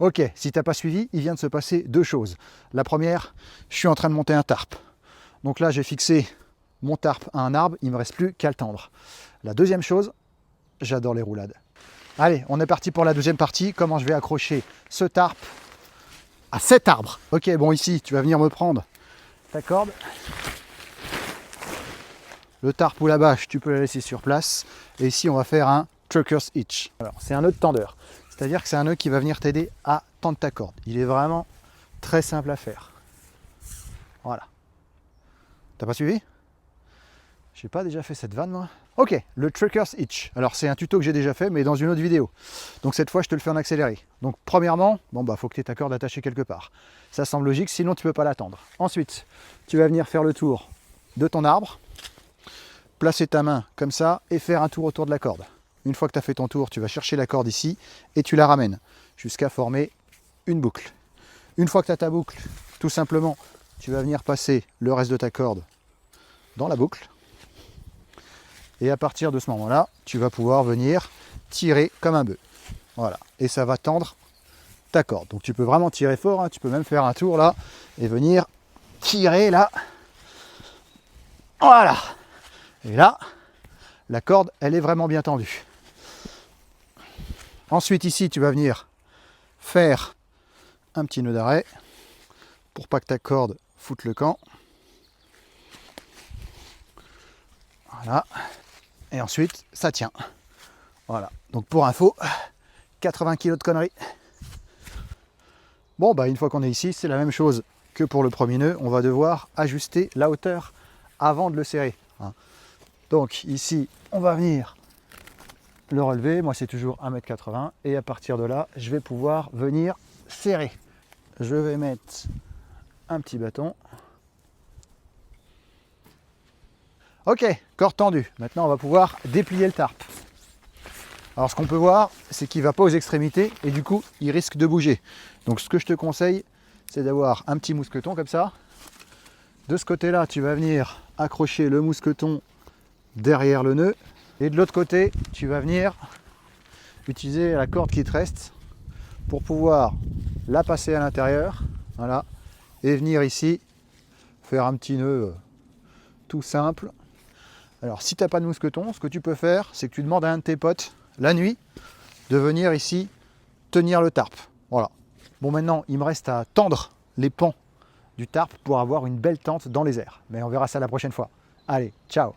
Ok, si tu n'as pas suivi, il vient de se passer deux choses. La première, je suis en train de monter un tarp. Donc là, j'ai fixé mon tarp à un arbre, il ne me reste plus qu'à le tendre. La deuxième chose, j'adore les roulades. Allez, on est parti pour la deuxième partie. Comment je vais accrocher ce tarp à cet arbre. Ok, bon ici, tu vas venir me prendre ta corde. Le tarp ou la bâche, tu peux la laisser sur place. Et ici, on va faire un trucker's hitch. Alors, c'est un nœud de tendeur. C'est-à-dire que c'est un nœud qui va venir t'aider à tendre ta corde. Il est vraiment très simple à faire. Voilà. T'as pas suivi? J'ai pas déjà fait cette vanne, moi. Ok, le trucker's hitch. Alors, c'est un tuto que j'ai déjà fait, mais dans une autre vidéo. Donc, cette fois, je te le fais en accéléré. Donc, premièrement, faut que tu aies ta corde attachée quelque part. Ça semble logique, sinon tu peux pas l'attendre. Ensuite, tu vas venir faire le tour de ton arbre, placer ta main comme ça et faire un tour autour de la corde. Une fois que tu as fait ton tour, tu vas chercher la corde ici et tu la ramènes jusqu'à former une boucle. Une fois que tu as ta boucle, tout simplement, tu vas venir passer le reste de ta corde dans la boucle. Et à partir de ce moment-là, tu vas pouvoir venir tirer comme un bœuf. Voilà. Et ça va tendre ta corde. Donc tu peux vraiment tirer fort, hein. Tu peux même faire un tour là et venir tirer là. Voilà. Et là, la corde, elle est vraiment bien tendue. Ensuite, ici, tu vas venir faire un petit nœud d'arrêt pour pas que ta corde foute le camp. Voilà. Et ensuite, ça tient. Voilà. Donc pour info, 80 kg de conneries. Bon, une fois qu'on est ici, c'est la même chose que pour le premier nœud. On va devoir ajuster la hauteur avant de le serrer. Donc ici, on va venir le relever. Moi, c'est toujours 1,80 m. Et à partir de là, je vais pouvoir venir serrer. Je vais mettre un petit bâton. Ok, corde tendue. Maintenant, on va pouvoir déplier le tarp. Alors, ce qu'on peut voir, c'est qu'il ne va pas aux extrémités et du coup, il risque de bouger. Donc, ce que je te conseille, c'est d'avoir un petit mousqueton comme ça. De ce côté-là, tu vas venir accrocher le mousqueton derrière le nœud. Et de l'autre côté, tu vas venir utiliser la corde qui te reste pour pouvoir la passer à l'intérieur. Voilà. Et venir ici, faire un petit nœud tout simple. Alors, si tu n'as pas de mousqueton, ce que tu peux faire, c'est que tu demandes à un de tes potes, la nuit, de venir ici tenir le tarp. Voilà. Bon, maintenant, il me reste à tendre les pans du tarp pour avoir une belle tente dans les airs. Mais on verra ça la prochaine fois. Allez, ciao!